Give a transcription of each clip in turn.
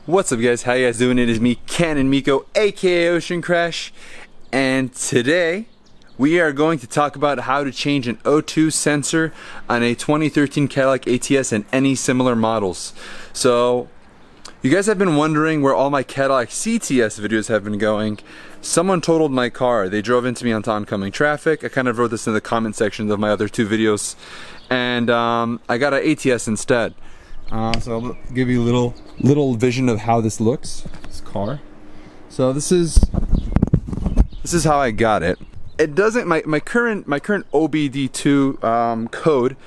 What's up guys, how you guys doing? It is me, Ken and Miko, aka Ocean Crash, and today we are going to talk about how to change an O2 sensor on a 2013 Cadillac ATS and any similar models. So you guys have been wondering where all my Cadillac CTS videos have been going. Someone totaled my car. They drove into me onto oncoming traffic. I kind of wrote this in the comment section of my other two videos, and I got an ATS instead. So I'll give you a little vision of how this looks, this car. So this is how I got it. It doesn't, my current OBD2 code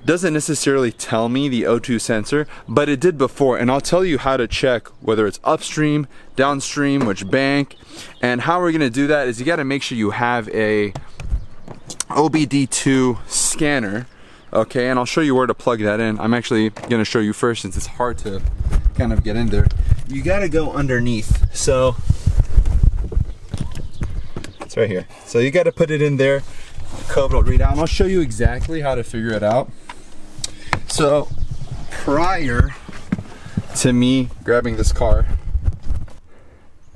doesn't necessarily tell me the O2 sensor, but it did before, and I'll tell you how to check whether it's upstream, downstream, which bank. And how we're gonna do that is you gotta make sure you have a OBD2 scanner. Okay, and I'll show you where to plug that in. I'm actually gonna show you first since it's hard to kind of get in there. You gotta go underneath. So it's right here. So you gotta put it in there. The code will read out, and I'll show you exactly how to figure it out. So prior to me grabbing this car,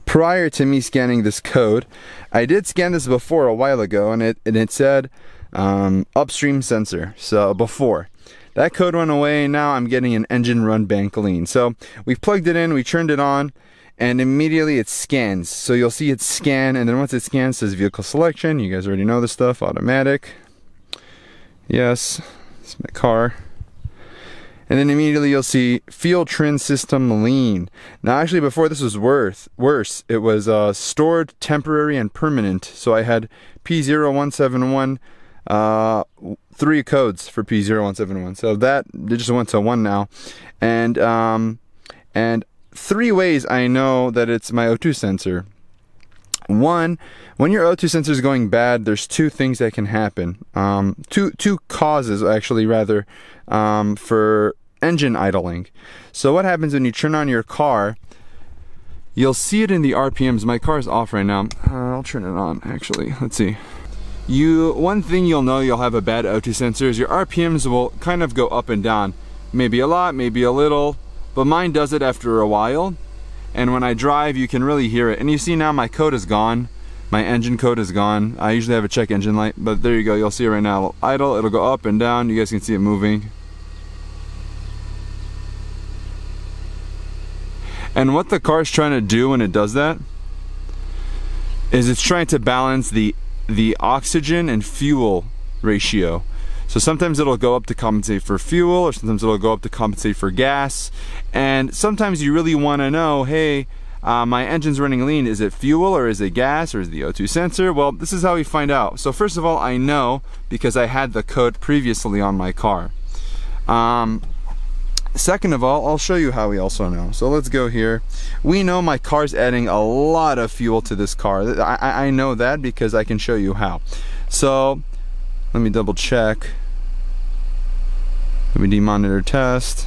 prior to me scanning this code, I did scan this before a while ago, and it said upstream sensor. So before that code went away, now I'm getting an engine run bank lean. So we plugged it in, we turned it on, and immediately it scans. So you'll see it scan, and then once it scans, it says vehicle selection. You guys already know this stuff. Automatic, yes, it's my car. And then immediately you'll see fuel trim system lean. Now actually before this was worse. It was stored, temporary, and permanent. So I had P0171, 3 codes for P0171. So that it just went to 1 now. And 3 ways I know that it's my O2 sensor. 1, when your O2 sensor is going bad, there's 2 things that can happen. Two causes actually, rather, for engine idling. So what happens when you turn on your car, you'll see it in the RPMs. My car is off right now. I'll turn it on actually. Let's see. One thing you'll know you'll have a bad O2 sensor is your RPMs will kind of go up and down. Maybe a lot, maybe a little, but mine does it after a while. And when I drive, you can really hear it. And you see now my code is gone. My engine code is gone. I usually have a check engine light, but there you go. You'll see it right now. It'll idle, it'll go up and down. You guys can see it moving. And what the car is trying to do when it does that is it's trying to balance the oxygen and fuel ratio. So sometimes it'll go up to compensate for fuel, or sometimes it'll go up to compensate for gas. And sometimes you really want to know, hey, my engine's running lean. Is it fuel, or is it gas, or is it the O2 sensor? Well, this is how we find out. So first of all, I know because I had the code previously on my car. Second of all, I'll show you how we also know. So let's go here. We know my car's adding a lot of fuel to this car. I know that because I can show you how. So let me double check. Let me demonitor test.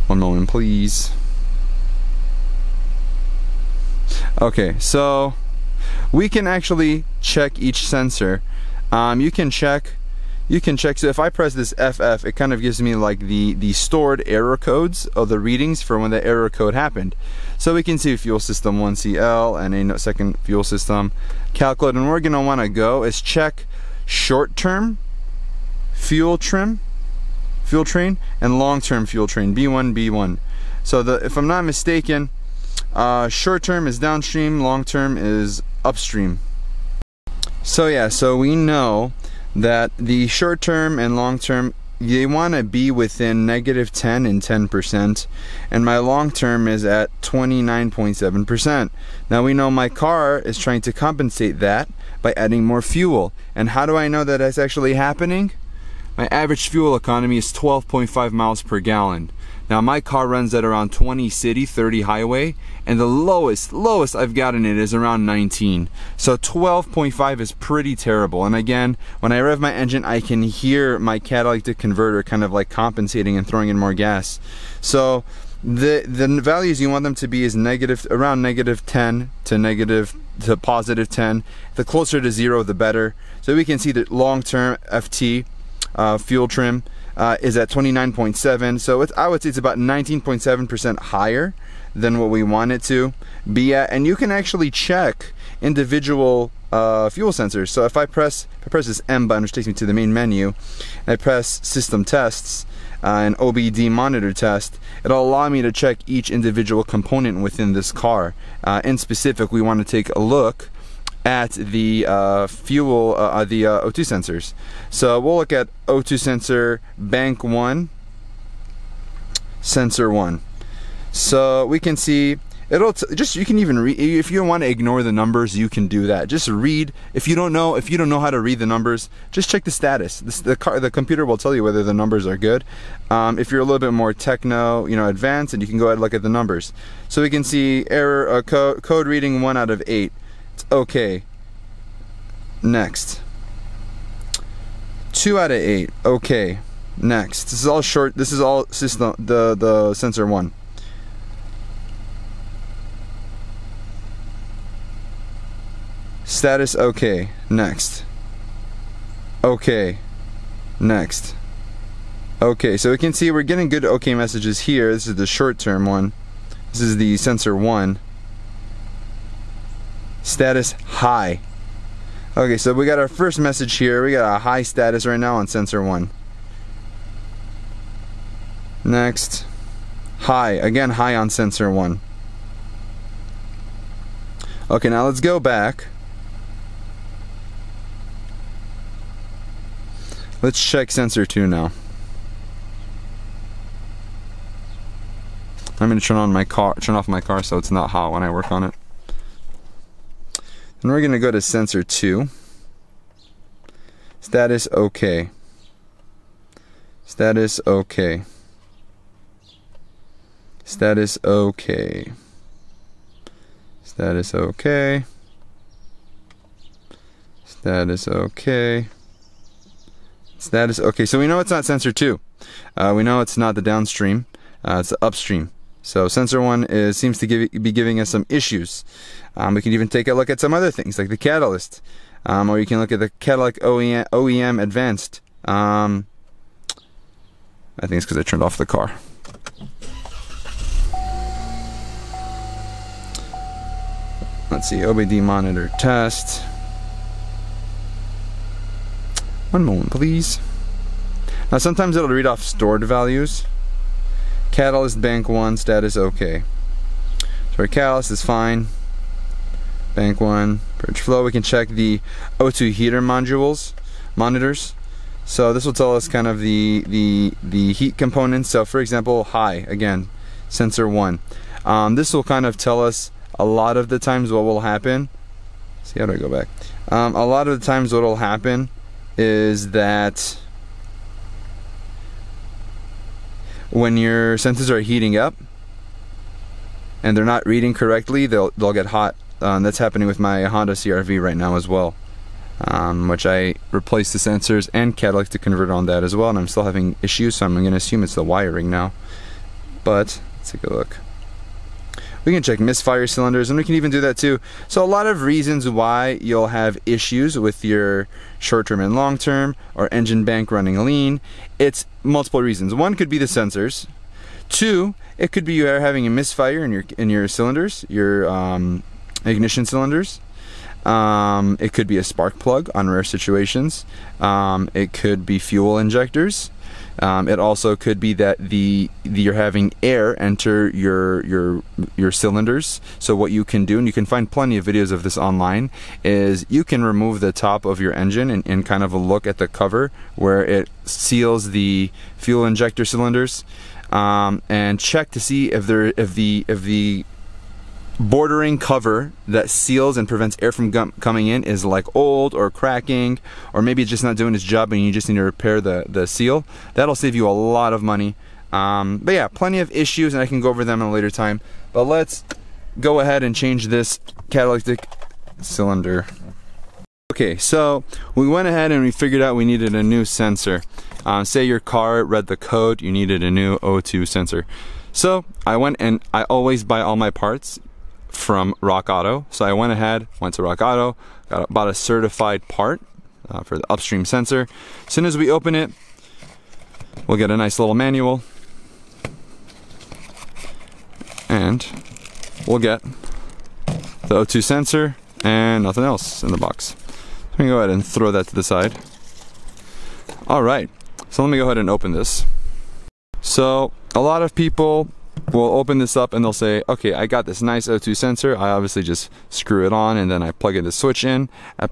1 moment please. Okay, so we can actually check each sensor. You can check, so if I press this FF, it kind of gives me like the stored error codes of the readings for when the error code happened. So we can see fuel system 1CL and a second fuel system calculate. And where we're gonna wanna go is check short-term fuel train and long-term fuel train, B1. So if I'm not mistaken, short-term is downstream, long-term is upstream. So yeah, so we know that the short-term and long-term, they want to be within -10 and 10%, and my long-term is at 29.7%. Now we know my car is trying to compensate that by adding more fuel. And how do I know that that's actually happening? My average fuel economy is 12.5 miles per gallon. Now my car runs at around 20 city, 30 highway, and the lowest I've gotten it is around 19. So 12.5 is pretty terrible. And again, when I rev my engine, I can hear my catalytic converter kind of like compensating and throwing in more gas. So the values you want them to be is around -10 to +10. The closer to 0, the better. So we can see that long-term FT fuel trim is at 29.7, so I would say it's about 19.7% higher than what we want it to be at. And you can actually check individual fuel sensors. So if I press this M button, which takes me to the main menu, and I press System Tests and OBD Monitor Test, it'll allow me to check each individual component within this car. In specific, we want to take a look at the fuel, the O2 sensors. So we'll look at O2 sensor bank 1, sensor 1. So we can see it'll you can even read. If you want to ignore the numbers, you can do that. Just read. If you don't know how to read the numbers, just check the status. The computer will tell you whether the numbers are good. If you're a little bit more techno, advanced, and you can go ahead and look at the numbers. So we can see error code reading 1 out of 8. It's okay. Next. 2 out of 8. Okay. Next. This is all short. This is all system. The sensor 1. Status okay. Next. Okay. Next. Okay, so we can see we're getting good okay messages here. This is the short term one. This is the sensor 1. Status high. Okay, so we got our first message here. We got a high status right now on sensor 1. Next. High. Again, high on sensor 1. Okay, now let's go back. Let's check sensor 2 now. I'm going to turn off my car so it's not hot when I work on it. And we're going to go to sensor 2. Status okay. Status okay. Status okay. Status okay. Status okay. Status okay. So we know it's not sensor 2. We know it's not the downstream. It's the upstream. So sensor 1 seems to be giving us some issues. We can even take a look at some other things like the catalyst, or you can look at the Cadillac OEM Advanced. I think it's because I turned off the car. Let's see, OBD monitor test. One moment, please. Now sometimes it'll read off stored values. Catalyst bank 1, status okay. So our catalyst is fine. Bank 1, bridge flow. We can check the O2 heater monitors. So this will tell us kind of the heat components. So for example, high, again, sensor 1. This will kind of tell us a lot of the times what will happen. See, how do I go back? A lot of the times what will happen is that when your sensors are heating up and they're not reading correctly, they'll get hot. That's happening with my Honda CR-V right now as well, which I replaced the sensors and Cadillac to convert on that as well, and I'm still having issues, so I'm going to assume it's the wiring now. But let's take a look. We can check misfire cylinders, and we can even do that too. So a lot of reasons why you'll have issues with your short-term and long-term, or engine bank running lean. It's multiple reasons. One could be the sensors. 2, it could be you are having a misfire in your cylinders, your ignition cylinders. It could be a spark plug on rare situations. It could be fuel injectors. It also could be that you're having air enter your cylinders. So what you can do, and you can find plenty of videos of this online, is you can remove the top of your engine and kind of look at the cover where it seals the fuel injector cylinders, and check to see if the bordering cover that seals and prevents air from coming in is like old or cracking, or maybe it's just not doing its job and you just need to repair the seal. That'll save you a lot of money. But yeah, plenty of issues, and I can go over them in a later time. But let's go ahead and change this catalytic cylinder. Okay, so we went ahead and we figured out we needed a new sensor. Say your car read the code, you needed a new O2 sensor. So I went, and I always buy all my parts from Rock Auto. So I went to Rock Auto, bought a certified part for the upstream sensor. As soon as we open it, We'll get a nice little manual, and we'll get the O2 sensor and nothing else in the box. Let me go ahead and throw that to the side. Alright, so let me go ahead and open this. So a lot of people will open this up and they'll say, okay, I got this nice O2 sensor. I obviously just screw it on and then I plug the switch in. And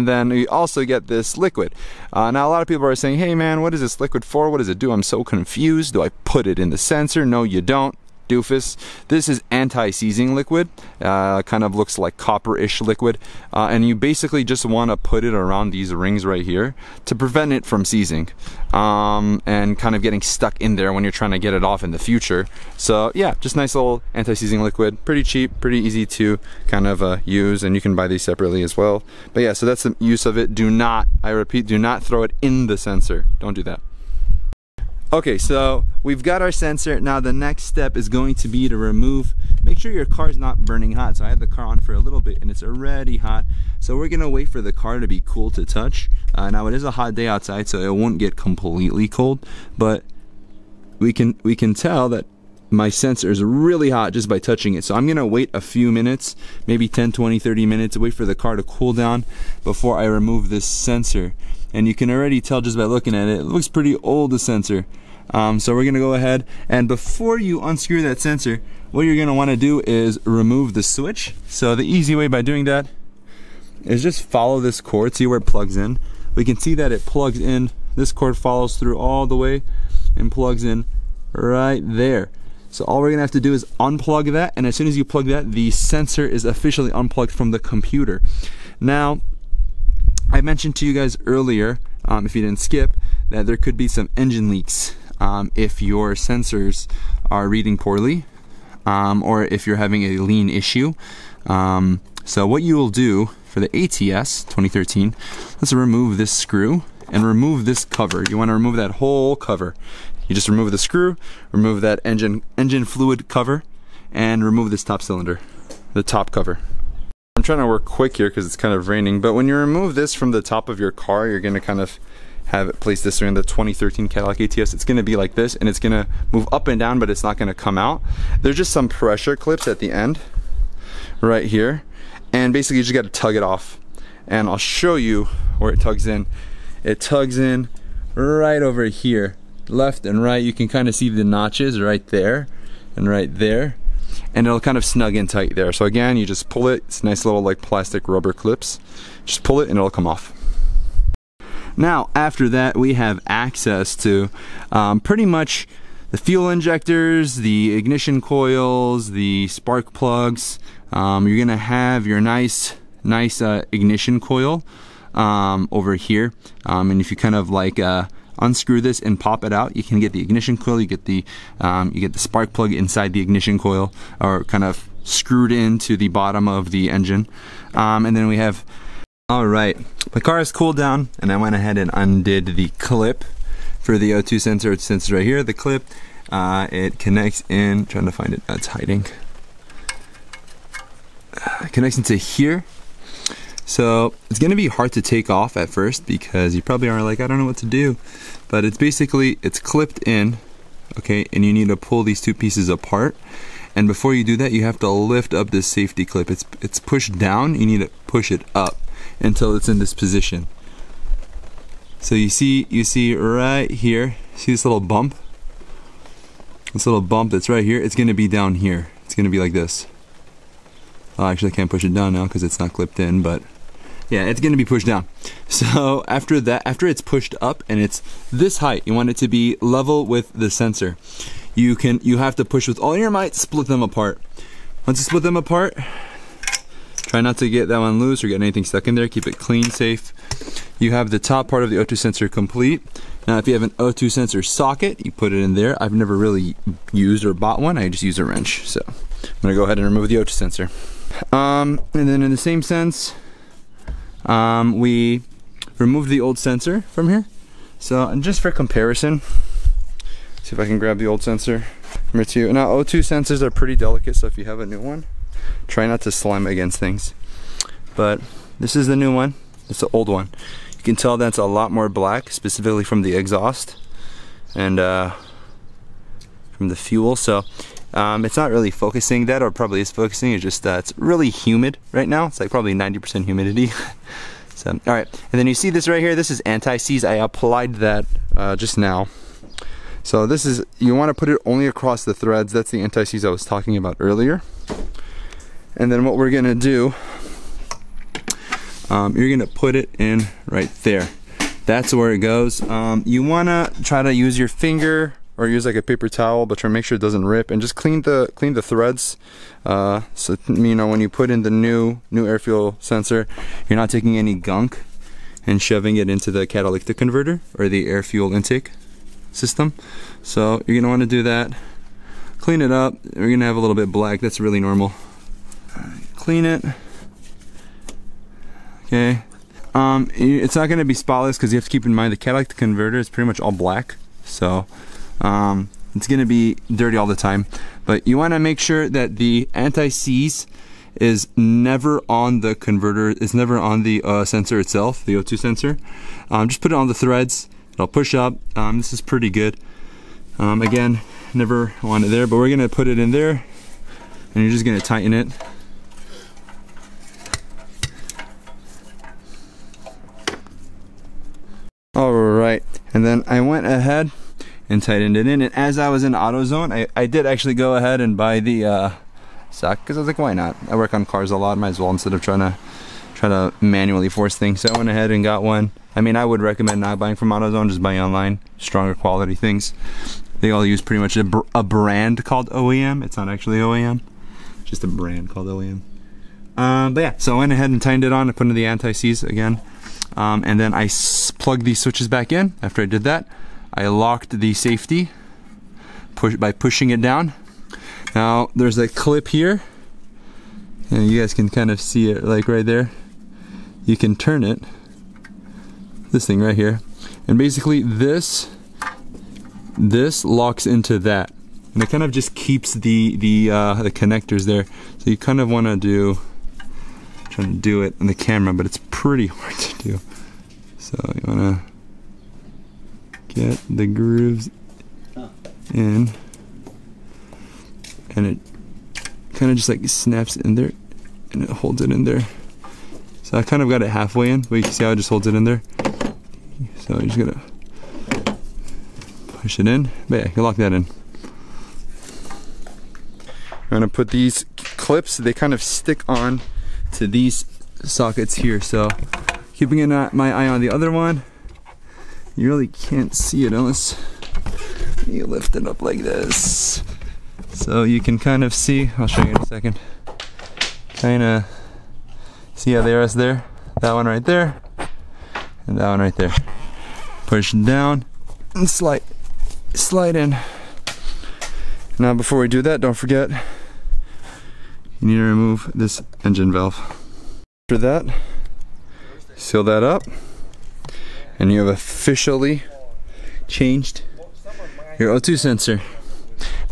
then we also get this liquid. Now a lot of people are saying, hey man, what is this liquid for? What does it do? I'm so confused. Do I put it in the sensor? No, you don't. Doofus. This is anti-seizing liquid. Kind of looks like copper-ish liquid, and you basically just want to put it around these rings right here to prevent it from seizing and kind of getting stuck in there when you're trying to get it off in the future. So yeah, just nice little anti-seizing liquid, pretty cheap, pretty easy to kind of use, and you can buy these separately as well. But yeah, so that's the use of it. Do not, I repeat, do not throw it in the sensor. Don't do that. Okay, so we've got our sensor. Now the next step is going to be to make sure your car's not burning hot. So I had the car on for a little bit and it's already hot. So we're gonna wait for the car to be cool to touch. Now it is a hot day outside, so it won't get completely cold, but we can tell that my sensor is really hot just by touching it. So I'm gonna wait a few minutes, maybe 10, 20, 30 minutes, wait for the car to cool down before I remove this sensor. And you can already tell just by looking at it, it looks pretty old, the sensor. So we're gonna go ahead, and before you unscrew that sensor, what you're gonna wanna do is remove the switch. So the easy way by doing that is just follow this cord, see where it plugs in. We can see that it plugs in, this cord follows through all the way and plugs in right there. So all we're gonna have to do is unplug that, and as soon as you plug that, the sensor is officially unplugged from the computer. Now, I mentioned to you guys earlier, if you didn't skip, that there could be some engine leaks if your sensors are reading poorly, or if you're having a lean issue. So what you will do for the ATS 2013, let's remove this screw and remove this cover. You want to remove that whole cover. You just remove the screw, remove that engine fluid cover, and remove this top cylinder, the top cover. I'm trying to work quick here because it's kind of raining, but when you remove this from the top of your car, you're going to kind of have it placed this way in the 2013 Cadillac ATS. It's going to be like this, and it's going to move up and down, but it's not going to come out. There's just some pressure clips at the end right here, and basically you just got to tug it off, and I'll show you where it tugs in. It tugs in right over here, left and right. You can kind of see the notches right there and right there, and it'll kind of snug in tight there. So again, you just pull it. It's nice little like plastic rubber clips. Just pull it and it'll come off. Now after that, we have access to pretty much the fuel injectors, the ignition coils, the spark plugs. You're gonna have your nice ignition coil over here, and if you kind of like unscrew this and pop it out, you can get the ignition coil. You get the spark plug inside the ignition coil, or kind of screwed into the bottom of the engine. And then we have, all right, my car has cooled down, and I went ahead and undid the clip for the O2 sensor. It's sensor right here. The clip, it connects in. Trying to find it. It's hiding. It connects into here. So it's going to be hard to take off at first because you probably are like, I don't know what to do. But it's basically, it's clipped in, okay, and you need to pull these two pieces apart. And before you do that, you have to lift up this safety clip. It's pushed down, you need to push it up until it's in this position. So you see right here, see this little bump? This little bump that's right here, it's going to be down here. It's going to be like this. Oh, actually I can't push it down now because it's not clipped in, but yeah, it's going to be pushed down. So after that, after it's pushed up and it's this height, you want it to be level with the sensor. You have to push with all your might, split them apart. Once you split them apart, try not to get that one loose or get anything stuck in there. Keep it clean, safe. You have the top part of the O2 sensor complete. Now if you have an O2 sensor socket, you put it in there. I've never really used or bought one. I just use a wrench. So I'm going to go ahead and remove the O2 sensor. And then in the same sense, we removed the old sensor from here. So, and just for comparison, see if I can grab the old sensor. Number 2. Now O2 sensors are pretty delicate, so if you have a new one, try not to slam against things. But this is the new one. It's the old one. You can tell that's a lot more black, specifically from the exhaust and from the fuel. So it's not really focusing that, or probably is focusing. It's just it's really humid right now. It's like probably 90% humidity. So, all right, and then you see this right here. This is anti-seize. I applied that just now. So this is, you want to put it only across the threads. That's the anti-seize I was talking about earlier. And then what we're gonna do, you're gonna put it in right there. That's where it goes. You wanna try to use your finger or use like a paper towel, but try to make sure it doesn't rip, and just clean the threads. So you know, when you put in the new air fuel sensor, you're not taking any gunk and shoving it into the catalytic converter or the air fuel intake system. So you're gonna want to do that. Clean it up. We're gonna have a little bit black. That's really normal. Clean it. Okay. It's not gonna be spotless because you have to keep in mind the catalytic converter is pretty much all black. So it's gonna be dirty all the time. But you want to make sure that the anti-seize is never on the converter. It's never on the sensor itself, the O2 sensor. Just put it on the threads. It'll push up. This is pretty good. Again, never want it there, but we're gonna put it in there, and you're just gonna tighten it. All right, and then I went ahead and tightened it in. And as I was in AutoZone, I did actually go ahead and buy the sock, because I was like, why not? I work on cars a lot, might as well, instead of trying to manually force things. So I went ahead and got one. I mean, I would recommend not buying from AutoZone, just buying online, stronger quality things. They all use pretty much a brand called OEM. It's not actually OEM, just a brand called OEM. But yeah, so I went ahead and tightened it on and put in the anti-seize again. And then I plugged these switches back in. After I did that, I locked the safety by pushing it down. Now there's a clip here, and you guys can kind of see it like right there. You can turn it, this thing right here, and basically this locks into that, and it kind of just keeps the connectors there. So you kind of want to trying to do it on the camera, but it's pretty hard to do. So you want to get the grooves in, and it kind of just like snaps in there, and it holds it in there. So I kind of got it halfway in, but you can see how it just holds it in there. So you're just gonna push it in. But yeah, you lock that in. I'm gonna put these clips, they kind of stick on to these sockets here. So keeping my eye on the other one, you really can't see it unless you lift it up like this. So you can kind of see, I'll show you in a second, kind of see how they are there. That one right there, and that one right there. Push down and slide in. Now before we do that, don't forget, you need to remove this engine valve. After that, seal that up, and you have officially changed your O2 sensor.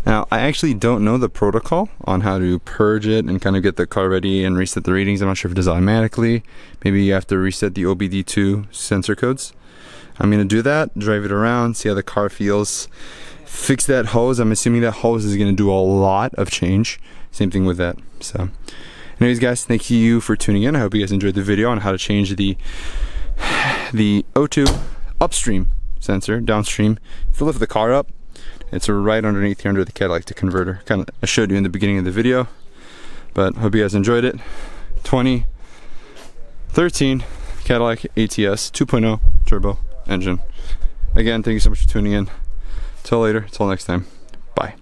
Now, I actually don't know the protocol on how to purge it and kind of get the car ready and reset the readings. I'm not sure if it does automatically. Maybe you have to reset the OBD2 sensor codes. I'm gonna do that, drive it around, see how the car feels, fix that hose. I'm assuming that hose is gonna do a lot of change. Same thing with that. So, anyways guys, thank you for tuning in. I hope you guys enjoyed the video on how to change the O2 upstream sensor, downstream. If you lift the car up, it's right underneath here under the catalytic converter. Kind of, I showed you in the beginning of the video, but hope you guys enjoyed it. 2013 Cadillac ATS 2.0 turbo engine. Again, thank you so much for tuning in. Till later, till next time. Bye.